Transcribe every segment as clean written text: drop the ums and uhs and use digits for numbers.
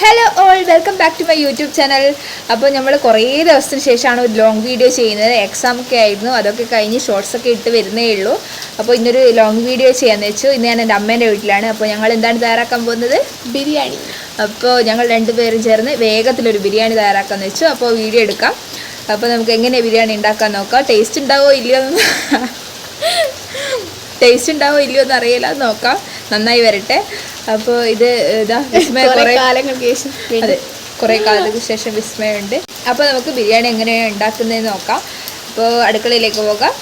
Hello all, welcome back to my YouTube channel. അപ്പോൾ നമ്മൾ കുറേ ദിവസത്തിന് ശേഷമാണ് ഒരു ലോങ് വീഡിയോ ചെയ്യുന്നത്. എക്സാം ഒക്കെ ആയിരുന്നു, അതൊക്കെ കഴിഞ്ഞ് ഷോർട്സൊക്കെ ഇട്ട് വരുന്നേ ഉള്ളൂ. അപ്പോൾ ഇന്നൊരു ലോങ് വീഡിയോ ചെയ്യാമെന്ന് വെച്ചു. ഇന്ന് ഞാൻ എൻ്റെ അമ്മേൻ്റെ വീട്ടിലാണ്. അപ്പോൾ ഞങ്ങൾ എന്താണ് തയ്യാറാക്കാൻ പോകുന്നത്? ബിരിയാണി. അപ്പോൾ ഞങ്ങൾ രണ്ടുപേരും ചേർന്ന് വേഗത്തിലൊരു ബിരിയാണി തയ്യാറാക്കാമെന്ന് വെച്ചു. അപ്പോൾ വീഡിയോ എടുക്കാം. അപ്പോൾ നമുക്ക് എങ്ങനെ ബിരിയാണി ഉണ്ടാക്കാൻ നോക്കാം. ടേസ്റ്റ് ഉണ്ടാവോ ഇല്ലയോ എന്ന് അറിയില്ല, നോക്കാം. നന്നായി വരട്ടെ. അപ്പോൾ ഇത് ഇതാ വിസ്മയ കുറേ കാലങ്ങൾക്ക് ശേഷം, അതെ, കുറേ കാലങ്ങൾക്ക് ശേഷം വിസ്മയുണ്ട്. അപ്പോൾ നമുക്ക് ബിരിയാണി എങ്ങനെയാണ് ഉണ്ടാക്കുന്നതെന്ന് നോക്കാം. അപ്പോൾ അടുക്കളയിലേക്ക് പോകാം.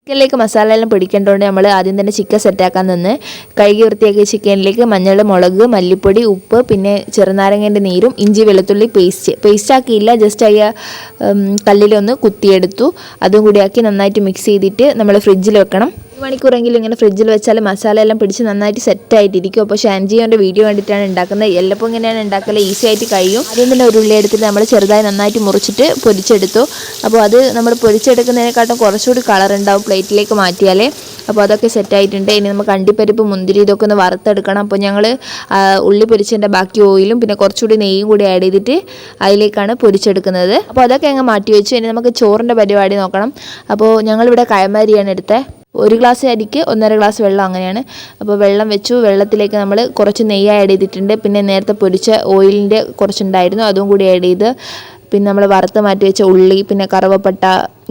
ചിക്കനിലേക്ക് മസാല എല്ലാം പിടിക്കേണ്ടതുകൊണ്ട് നമ്മൾ ആദ്യം തന്നെ ചിക്കൻ സെറ്റാക്കാൻ നിന്ന് കഴുകി വൃത്തിയാക്കിയ ചിക്കനിലേക്ക് മഞ്ഞൾ, മുളക്, മല്ലിപ്പൊടി, ഉപ്പ്, പിന്നെ ചെറുനാരങ്ങേൻ്റെ നീരും ഇഞ്ചി വെളുത്തുള്ളി പേസ്റ്റ് ആക്കിയില്ല, ജസ്റ്റ് അയ്യ കല്ലിലൊന്ന് കുത്തിയെടുത്തു. അതും കൂടി ആക്കി നന്നായിട്ട് മിക്സ് ചെയ്തിട്ട് നമ്മൾ ഫ്രിഡ്ജിൽ വെക്കണം. 1 മണിക്കൂറെങ്കിലും ഇങ്ങനെ ഫ്രിഡ്ജിൽ വെച്ചാൽ മസാല എല്ലാം പിടിച്ച് നന്നായിട്ട് സെറ്റായിട്ടിരിക്കും. അപ്പോൾ ഷാൻജിയോൻ്റെ വീഡിയോ കണ്ടിട്ടാണ് ഉണ്ടാക്കുന്നത്. എല്ലപ്പോൾ ഇങ്ങനെയാണ് ഉണ്ടാക്കൽ, ഈസി ആയിട്ട് കഴിയും. ആദ്യം തന്നെ ഒരു ഉള്ളി എടുത്തിട്ട് നമ്മൾ ചെറുതായി നന്നായിട്ട് മുറിച്ചിട്ട് പൊരിച്ചെടുത്തു. അപ്പോൾ അത് നമ്മൾ പൊരിച്ചെടുക്കുന്നതിനെക്കാട്ടും കുറച്ചുകൂടി കളർ ഉണ്ടാവും പ്ലേറ്റിലേക്ക് മാറ്റിയാലേ. അപ്പോൾ അതൊക്കെ സെറ്റായിട്ടുണ്ട്. ഇനി നമുക്ക് അണ്ടിപ്പരിപ്പ്, മുന്തിരി ഇതൊക്കെ ഒന്ന് വറുത്തെടുക്കണം. അപ്പോൾ ഞങ്ങൾ ഉള്ളി പൊരിച്ചതിൻ്റെ ബാക്കി ഓയിലും പിന്നെ കുറച്ചുകൂടി നെയ്യും കൂടി ആഡ് ചെയ്തിട്ട് അതിലേക്കാണ് പൊരിച്ചെടുക്കുന്നത്. അപ്പോൾ അതൊക്കെ അങ്ങ് മാറ്റി വെച്ചു. ഇനി നമുക്ക് ചോറിൻ്റെ പരിപാടി നോക്കണം. അപ്പോൾ ഞങ്ങളിവിടെ കയമാരിയാണ് എടുത്തത്. 1 ഗ്ലാസ് അരിക്ക് 1.5 ഗ്ലാസ് വെള്ളം, അങ്ങനെയാണ്. അപ്പോൾ വെള്ളം വെച്ചു. വെള്ളത്തിലേക്ക് നമ്മൾ കുറച്ച് നെയ്യ് ആഡ് ചെയ്തിട്ടുണ്ട്. പിന്നെ നേരത്തെ പൊരിച്ച ഓയിലിൻ്റെ കുറച്ചുണ്ടായിരുന്നു, അതും കൂടി ആഡ് ചെയ്ത്, പിന്നെ നമ്മൾ വറുത്ത് മാറ്റി വെച്ച ഉള്ളി, പിന്നെ കറുവപ്പട്ട,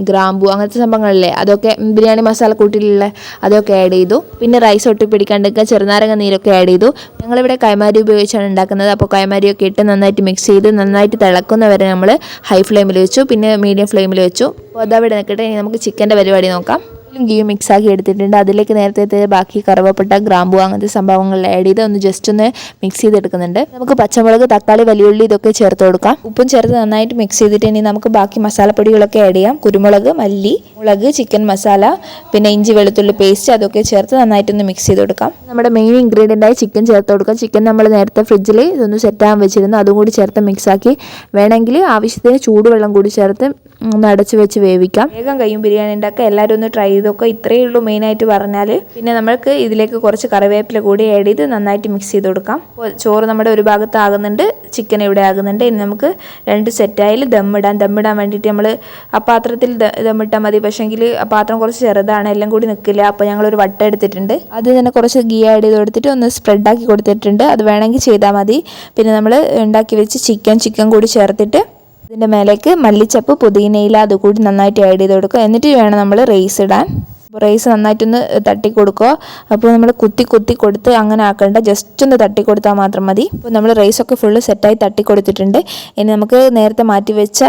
ഗ്രാമ്പു, അങ്ങനത്തെ സംഭവങ്ങളില്ലേ, അതൊക്കെ ബിരിയാണി മസാല കൂട്ടിലുള്ള അതൊക്കെ ആഡ് ചെയ്തു. പിന്നെ റൈസ് ഒട്ടിപ്പിടിക്കാണ്ടൊക്കെ ചെറുനാരങ്ങ നീരൊക്കെ ആഡ് ചെയ്തു. ഞങ്ങളിവിടെ കൈമാരി ഉപയോഗിച്ചാണ് ഉണ്ടാക്കുന്നത്. അപ്പോൾ കൈമാരിയൊക്കെ ഇട്ട് നന്നായിട്ട് മിക്സ് ചെയ്ത് നന്നായിട്ട് തിളക്കുന്നവരെ നമ്മൾ ഹൈ ഫ്ലെയിമിൽ വെച്ചു, പിന്നെ മീഡിയം ഫ്ലെയിമിൽ വെച്ചു. അപ്പോൾ അതവിടെ നിൽക്കട്ടെ. ഇനി നമുക്ക് ചിക്കൻ്റെ പരിപാടി നോക്കാം. ഗീയും മിക്സാക്കി എടുത്തിട്ടുണ്ട്. അതിലേക്ക് നേരത്തെ ബാക്കി കറുവപ്പട്ട, ഗ്രാമ്പു, അങ്ങനത്തെ സംഭവങ്ങൾ ആഡ് ചെയ്ത് ഒന്ന് ജസ്റ്റ് ഒന്ന് മിക്സ് ചെയ്തെടുക്കുന്നുണ്ട്. നമുക്ക് പച്ചമുളക്, തക്കാളി, വലിയുള്ളി ഇതൊക്കെ ചേർത്ത് കൊടുക്കാം. ഉപ്പും ചേർത്ത് നന്നായിട്ട് മിക്സ് ചെയ്തിട്ട് ഇനി നമുക്ക് ബാക്കി മസാലപ്പൊടികളൊക്കെ ആഡ് ചെയ്യാം. കുരുമുളക്, മല്ലി, മുളക്, ചിക്കൻ മസാല, പിന്നെ ഇഞ്ചി വെളുത്തുള്ളി പേസ്റ്റ്, അതൊക്കെ ചേർത്ത് നന്നായിട്ടൊന്ന് മിക്സ് ചെയ്ത് കൊടുക്കാം. നമ്മുടെ മെയിൻ ഇൻഗ്രീഡിയൻ്റായി ചിക്കൻ ചേർത്ത് കൊടുക്കാം. ചിക്കൻ നമ്മൾ നേരത്തെ ഫ്രിഡ്ജിൽ ഇതൊന്ന് സെറ്റാകാൻ വെച്ചിരുന്നു, അതും കൂടി ചേർത്ത് മിക്സാക്കി വേണമെങ്കിൽ ആവശ്യത്തിന് ചൂടുവെള്ളം കൂടി ചേർത്ത് ഒന്ന് അടച്ച് വെച്ച് വേവിക്കാം. വേഗം കഴിയും ബിരിയാണി ഉണ്ടാക്കുക. എല്ലാവരും ഒന്ന് ട്രൈ ചെയ്തൊക്കെ. ഇത്രയേ ഉള്ളൂ മെയിനായിട്ട് പറഞ്ഞാൽ. പിന്നെ നമ്മൾക്ക് ഇതിലേക്ക് കുറച്ച് കറിവേപ്പില കൂടി ആഡ് ചെയ്ത് നന്നായിട്ട് മിക്സ് ചെയ്ത് കൊടുക്കാം. ചോറ് നമ്മുടെ ഒരു ഭാഗത്ത് ആകുന്നുണ്ട്, ചിക്കൻ ഇവിടെ ആകുന്നുണ്ട്. ഇനി നമുക്ക് 2 സെറ്റായാലും ദമ്മിടാൻ വേണ്ടിയിട്ട് നമ്മൾ ആ പാത്രത്തിൽ ദമ്മിട്ടാൽ മതി. പക്ഷേങ്കിൽ ആ പാത്രം കുറച്ച് ചെറുതാണ്, എല്ലാം കൂടി നിൽക്കില്ല. അപ്പോൾ ഞങ്ങളൊരു വട്ടം എടുത്തിട്ടുണ്ട്. അത് തന്നെ കുറച്ച് ഗീ ആഡ് ചെയ്ത് കൊടുത്തിട്ട് ഒന്ന് സ്പ്രെഡാക്കി കൊടുത്തിട്ടുണ്ട്. അത് വേണമെങ്കിൽ ചെയ്താൽ മതി. പിന്നെ നമ്മൾ ഉണ്ടാക്കി വെച്ച് ചിക്കൻ കൂടി ചേർത്തിട്ട് ഇതിൻ്റെ മേലേക്ക് മല്ലിച്ചപ്പ്, പുതിനയില അതുകൂടി നന്നായിട്ട് ആഡ് ചെയ്ത് കൊടുക്കുക. എന്നിട്ട് വേണം നമ്മൾ റൈസ് ഇടാൻ. അപ്പോൾ റൈസ് നന്നായിട്ടൊന്ന് തട്ടി കൊടുക്കുക. അപ്പോൾ നമ്മൾ കുത്തി കൊടുത്ത് അങ്ങനെ ആക്കേണ്ട, ജസ്റ്റ് ഒന്ന് തട്ടി കൊടുത്താൽ മാത്രം മതി. അപ്പോൾ നമ്മൾ റൈസൊക്കെ ഫുള്ള് സെറ്റായി തട്ടി കൊടുത്തിട്ടുണ്ട്. ഇനി നമുക്ക് നേരത്തെ മാറ്റി വെച്ച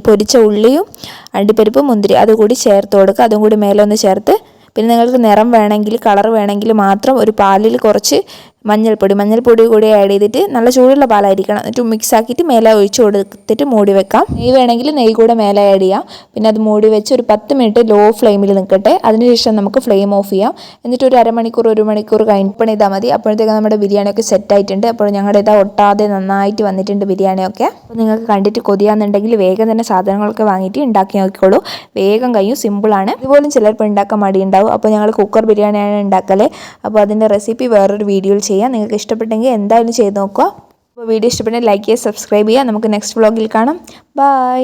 പൊരിച്ച ഉള്ളിയും അണ്ടിപ്പരിപ്പ്, മുന്തിരി അതുകൂടി ചേർത്ത് കൊടുക്കുക. അതും കൂടി മേലെ ഒന്ന് ചേർത്ത്, പിന്നെ നിങ്ങൾക്ക് നിറം വേണമെങ്കിൽ, കളർ വേണമെങ്കിൽ മാത്രം ഒരു പാലിൽ കുറച്ച് മഞ്ഞൾപ്പൊടി കൂടി ആഡ് ചെയ്തിട്ട്, നല്ല ചൂടുള്ള പാലായിരിക്കണം, എന്നിട്ട് മിക്സ് ആക്കിയിട്ട് മേലെ ഒഴിച്ച് കൊടുത്തിട്ട് മൂടി വെക്കാം. നെയ്യ് വേണമെങ്കിൽ നെയ്യ് കൂടെ മേലെ ആഡ് ചെയ്യാം. പിന്നെ അത് മൂടി വെച്ച് ഒരു 10 മിനിറ്റ് ലോ ഫ്ലെയിമിൽ നിൽക്കട്ടെ. അതിനുശേഷം നമുക്ക് ഫ്ലെയിം ഓഫ് ചെയ്യാം. എന്നിട്ട് ഒരു അരമണിക്കൂർ 1 മണിക്കൂർ കഴിഞ്ഞ് ചെയ്താൽ മതി. അപ്പോഴത്തേക്ക് നമ്മുടെ ബിരിയാണിയൊക്കെ സെറ്റായിട്ടുണ്ട്. അപ്പോൾ ഞങ്ങളുടെ ഇതാ ഒട്ടാതെ നന്നായിട്ട് വന്നിട്ടുണ്ട് ബിരിയാണിയൊക്കെ. അപ്പോൾ നിങ്ങൾക്ക് കണ്ടിട്ട് കൊതിയാന്നുണ്ടെങ്കിൽ വേഗം തന്നെ സാധനങ്ങളൊക്കെ വാങ്ങിയിട്ട് ഉണ്ടാക്കി നോക്കിക്കോളൂ. വേഗം കഴിയും, സിമ്പിളാണ്. ഇതുപോലും ചിലപ്പോൾ ഉണ്ടാക്കാൻ മടിയുണ്ടാവും. അപ്പോൾ ഞങ്ങൾ കുക്കർ ബിരിയാണിയാണ് ഉണ്ടാക്കല്. അപ്പോൾ അതിൻ്റെ റെസിപ്പി വേറൊരു വീഡിയോയിൽ ചെയ്യാം. നിങ്ങൾക്ക് ഇഷ്ടപ്പെട്ടെങ്കിൽ എന്തായാലും ചെയ്ത് നോക്കുക. അപ്പോൾ വീഡിയോ ഇഷ്ടപ്പെട്ടെങ്കിൽ ലൈക്ക് ചെയ്യുക, സബ്സ്ക്രൈബ് ചെയ്യുക. നമുക്ക് നെക്സ്റ്റ് വ്ളോഗിൽ കാണാം. ബൈ.